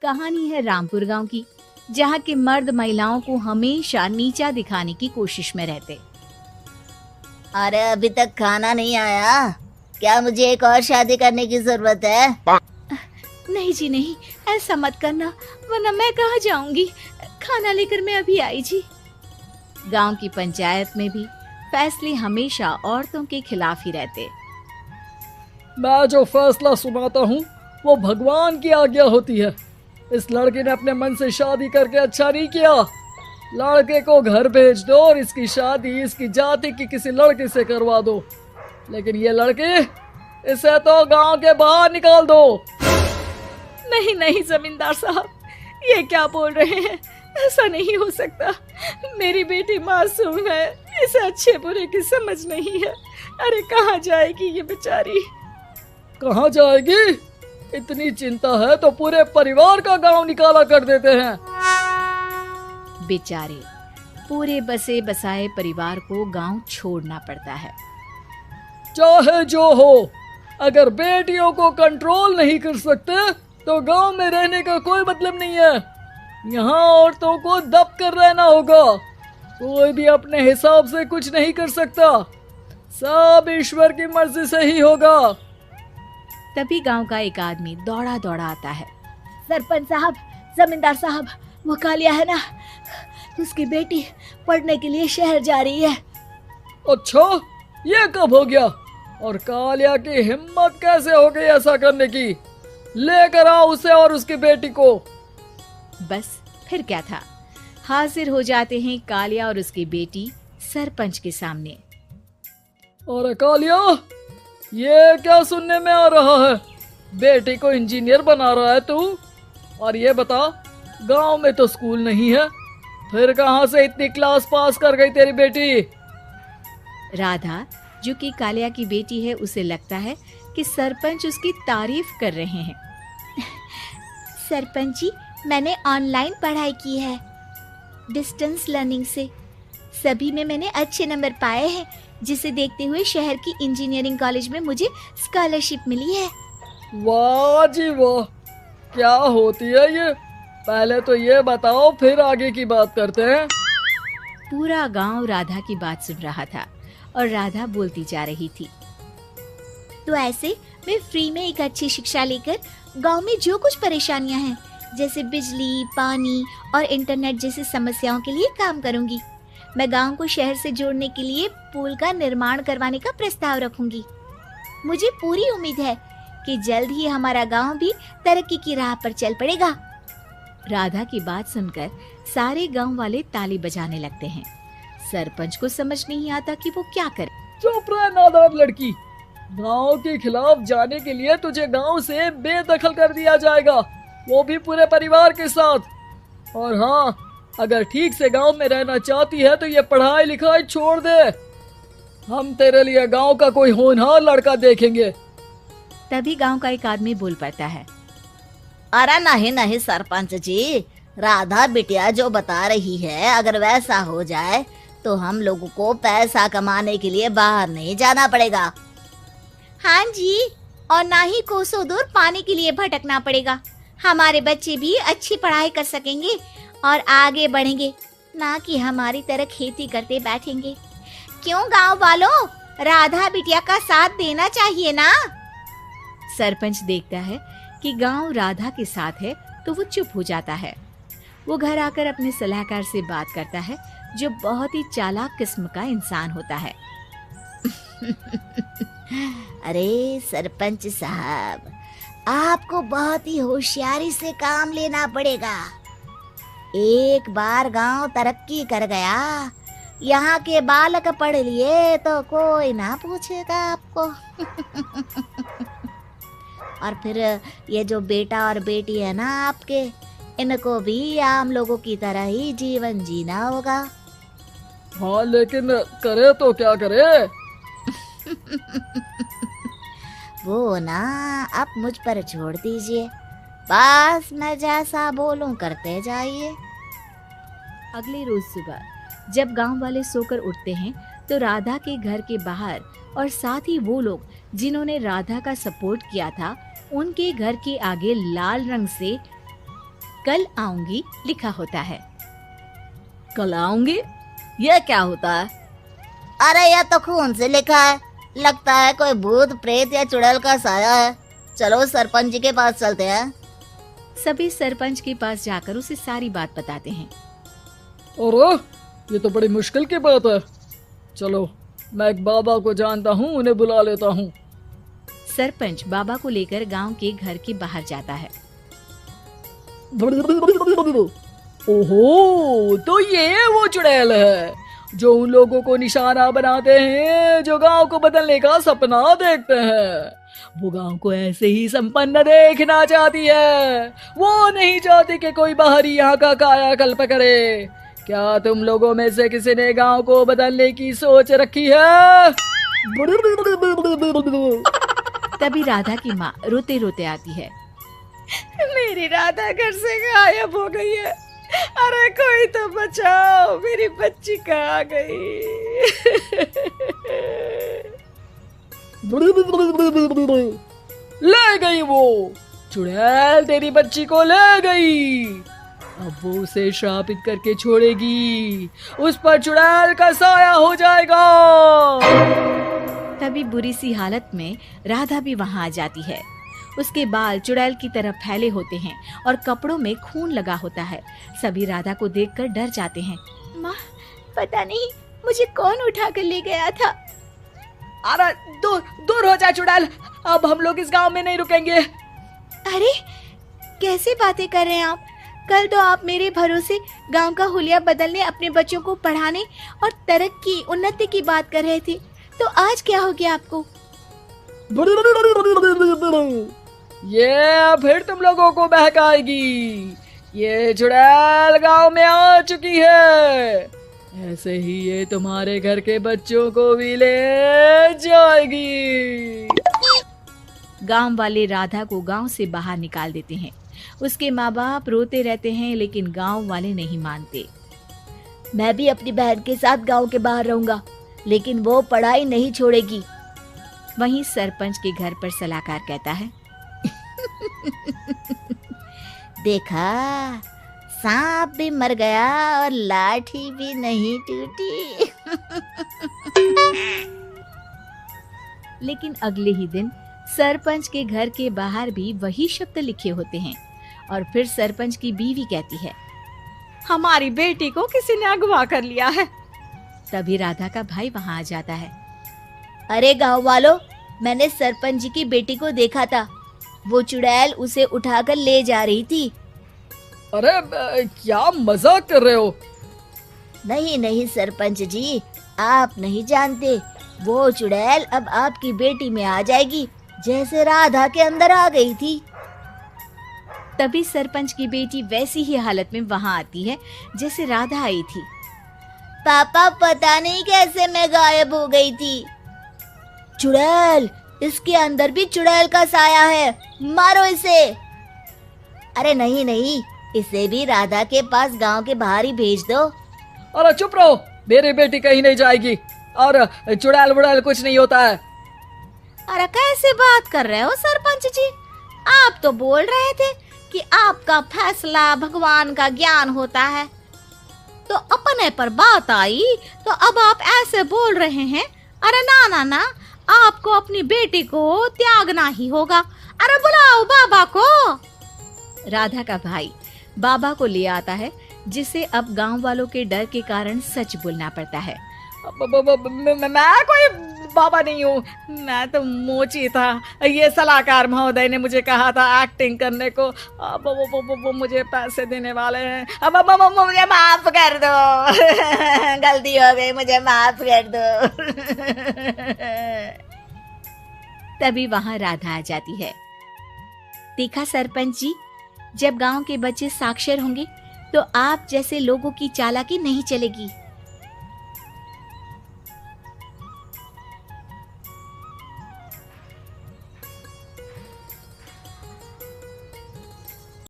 कहानी है रामपुर गांव की, जहां के मर्द महिलाओं को हमेशा नीचा दिखाने की कोशिश में रहते। अरे अभी तक खाना नहीं आया, क्या मुझे एक और शादी करने की जरूरत है? नहीं जी नहीं, ऐसा मत करना, वरना मैं कहाँ जाऊंगी। खाना लेकर मैं अभी आई जी। गांव की पंचायत में भी फैसले हमेशा औरतों के खिलाफ ही रहते। मैं जो फैसला सुनाता हूँ वो भगवान की आज्ञा होती है। इस लड़के ने अपने मन से शादी करके अच्छा नहीं किया। लड़के को घर भेज दो और इसकी शादी इसकी जाति की किसी लड़के से करवा दो, लेकिन ये लड़की, इसे तो गांव के बाहर निकाल दो। नहीं नहीं जमींदार साहब, ये क्या बोल रहे हैं? ऐसा नहीं हो सकता। मेरी बेटी मासूम है, इसे अच्छे बुरे की समझ नहीं है। अरे कहाँ जाएगी ये बेचारी? कहाँ जाएगी? इतनी चिंता है तो पूरे परिवार का गांव निकाला कर देते हैं। बेचारे पूरे बसे बसाए परिवार को गांव छोड़ना पड़ता है। चाहे जो हो, अगर बेटियों को कंट्रोल नहीं कर सकते तो गांव में रहने का कोई मतलब नहीं है। यहाँ औरतों को दब कर रहना होगा। कोई भी अपने हिसाब से कुछ नहीं कर सकता, सब ईश्वर की मर्जी से ही होगा। तभी गांव का एक आदमी दौड़ा दौड़ा आता है। सरपंच साहब, जमींदार साहब, वो कालिया है ना, उसकी बेटी पढ़ने के लिए शहर जा रही है। अच्छा, ये कब हो गया? और कालिया की हिम्मत कैसे हो गई ऐसा करने की? लेकर आओ उसे और उसकी बेटी को। बस फिर क्या था, हाजिर हो जाते हैं कालिया और उसकी बेटी सरपंच के सामने। और कालिया, ये क्या सुनने में आ रहा है? बेटी को इंजीनियर बना रहा है तू? और ये बता, गांव में तो स्कूल नहीं है, फिर कहां से इतनी क्लास पास कर गई तेरी बेटी? राधा, जो कि कालिया की बेटी है, उसे लगता है कि सरपंच उसकी तारीफ कर रहे हैं। सरपंच जी, मैंने ऑनलाइन पढ़ाई की है, डिस्टेंस लर्निंग से। सभी में मैंने अच्छे नंबर पाए हैं, जिसे देखते हुए शहर की इंजीनियरिंग कॉलेज में मुझे स्कॉलरशिप मिली है। वाह जी वाह, क्या होती है ये? पहले तो ये बताओ, फिर आगे की बात करते हैं। पूरा गांव राधा की बात सुन रहा था और राधा बोलती जा रही थी। तो ऐसे मैं फ्री में एक अच्छी शिक्षा लेकर गांव में जो कुछ परेशानियां हैं, जैसे बिजली, पानी और इंटरनेट जैसी समस्याओं के लिए काम करूंगी। मैं गांव को शहर से जोड़ने के लिए पुल का निर्माण करवाने का प्रस्ताव रखूंगी। मुझे पूरी उम्मीद है कि जल्द ही हमारा गांव भी तरक्की की राह पर चल पड़ेगा। राधा की बात सुनकर सारे गांव वाले ताली बजाने लगते हैं। सरपंच को समझ नहीं आता कि वो क्या करे। चुप रह नादान लड़की, गांव के खिलाफ जाने के लिए तुझे गांव से बेदखल कर दिया जाएगा, वो भी पूरे परिवार के साथ। और हाँ, अगर ठीक से गांव में रहना चाहती है तो ये पढ़ाई लिखाई छोड़ दे। हम तेरे लिए गांव का कोई होनहार लड़का देखेंगे। तभी गांव का एक आदमी बोल पड़ता है। अरे नहीं नहीं सरपंच जी, राधा बिटिया जो बता रही है, अगर वैसा हो जाए तो हम लोगों को पैसा कमाने के लिए बाहर नहीं जाना पड़ेगा। हाँ जी, और ना ही कोसों दूर पानी के लिए भटकना पड़ेगा। हमारे बच्चे भी अच्छी पढ़ाई कर सकेंगे और आगे बढ़ेंगे, ना कि हमारी तरह खेती करते बैठेंगे। क्यों गांव वालों, राधा बिटिया का साथ देना चाहिए ना। सरपंच देखता है कि गांव राधा के साथ है तो वो चुप हो जाता है। वो घर आकर अपने सलाहकार से बात करता है, जो बहुत ही चालाक किस्म का इंसान होता है। अरे सरपंच साहब, आपको बहुत ही होशियारी से काम लेना पड़ेगा। एक बार गांव तरक्की कर गया, यहाँ के बालक पढ़ लिए तो कोई ना पूछेगा आपको। और फिर ये जो बेटा और बेटी है ना आपके, इनको भी आम लोगों की तरह ही जीवन जीना होगा। हाँ, लेकिन करे तो क्या करे? वो ना आप मुझ पर छोड़ दीजिए, बस मैं जैसा बोलूं करते जाइए। अगले रोज सुबह जब गांव वाले सोकर उठते हैं तो राधा के घर के बाहर और साथ ही वो लोग जिन्होंने राधा का सपोर्ट किया था, उनके घर के आगे लाल रंग से कल आऊंगी लिखा होता है। कल आऊंगी, यह क्या होता है? अरे यह तो खून से लिखा है, लगता है कोई भूत प्रेत या चुड़ैल का साया है। चलो सरपंच जी के पास चलते हैं। सभी सरपंच के पास जाकर उसे सारी बात बताते हैं। अरे ये तो बड़ी मुश्किल की बात है। चलो मैं एक बाबा को जानता हूँ, उन्हें बुला लेता हूँ। सरपंच बाबा को लेकर गांव के घर के बाहर जाता है। ओहो, तो ये वो चुड़ैल है जो उन लोगों को निशाना बनाते हैं जो गांव को बदलने का सपना देखते हैं। वो गांव को ऐसे ही संपन्न देखना चाहती है। वो नहीं चाहती कि कोई बाहरी यहाँ का कायाकल्प करे। क्या तुम लोगों में से किसी ने गांव को बदलने की सोच रखी है? तभी राधा की माँ रोते रोते आती है। मेरी राधा घर से गायब हो गई है। अरे कोई तो बचाओ, मेरी बच्ची कहाँ गई? ले गई वो चुड़ैल, तेरी बच्ची को ले गई। अब वो उसे श्रापित करके छोड़ेगी, उस पर चुड़ैल का साया हो जाएगा। तभी बुरी सी हालत में राधा भी वहां आ जाती है। उसके बाल चुड़ैल की तरह फैले होते हैं और कपड़ों में खून लगा होता है। सभी राधा को देखकर डर जाते हैं। माँ, पता नहीं मुझे कौन उठा कर ले गया था। अरे दूर हो जा चुड़ैल, अब हम लोग इस गांव में नहीं रुकेंगे। अरे कैसी बातें कर रहे हैं आप? कल तो आप मेरे भरोसे गांव का हुलिया बदलने, अपने बच्चों को पढ़ाने और तरक्की उन्नति की बात कर रहे थे, तो आज क्या हो गया आपको? ये फिर तुम लोगों को बहकाएगी। ये चुड़ैल गांव में आ चुकी है, ऐसे ही ये तुम्हारे घर के बच्चों को भी ले जाएगी। गांव वाले राधा को गांव से बाहर निकाल देते हैं। उसके माँ बाप रोते रहते हैं, लेकिन गांव वाले नहीं मानते। मैं भी अपनी बहन के साथ गांव के बाहर रहूंगा, लेकिन वो पढ़ाई नहीं छोड़ेगी। वहीं सरपंच के घर पर सलाहकार कहता है। देखा, सांप भी मर गया और लाठी भी नहीं टूटी। लेकिन अगले ही दिन सरपंच के घर के बाहर भी वही शब्द लिखे होते हैं। और फिर सरपंच की बीवी कहती है, हमारी बेटी को किसी ने अगवा कर लिया है। तभी राधा का भाई वहां आ जाता है। अरे गांव वालों, मैंने सरपंच जी की बेटी को देखा था। वो चुड़ैल उसे उठाकर ले जा रही थी। अरे क्या मजाक कर रहे हो? नहीं नहीं सरपंच जी, आप नहीं जानते। वो चुड़ैल अब आपकी बेटी में आ जाएगी, जैसे राधा के अंदर आ गई थी। तभी सरपंच की बेटी वैसी ही हालत में वहां आती है जैसे राधा आई थी। पापा, पता नहीं कैसे मैं गायब हो गई थी। चुड़ैल, इसके अंदर भी चुड़ैल का साया है, मारो इसे। अरे नहीं नहीं, इसे भी राधा के पास गांव के बाहर ही भेज दो। अरे चुप रहो, मेरी बेटी कहीं नहीं जाएगी और चुड़ैल वुड़ैल कुछ नहीं होता है। अरे कैसे बात कर रहे हो सरपंच जी? आप तो बोल रहे थे कि आपका फैसला भगवान का ज्ञान होता है, तो अपने पर बात आई तो अब आप ऐसे बोल रहे हैं। अरे ना ना ना, आपको अपनी बेटी को त्यागना ही होगा। अरे बुलाओ बाबा को। राधा का भाई बाबा को ले आता है, जिसे अब गांव वालों के डर के कारण सच बोलना पड़ता है। मैं कोई बाबा नहीं हूँ, मैं तो मोची था। ये सलाहकार महोदय ने मुझे कहा था एक्टिंग करने को। अब वो मुझे पैसे देने वाले हैं। अब मुझे माफ कर दो। गलती हो गई, मुझे माफ कर दो। तभी वहां राधा आ जाती है। देखा सरपंच जी, जब गांव के बच्चे साक्षर होंगे तो आप जैसे लोगों की चालाकी नहीं चलेगी।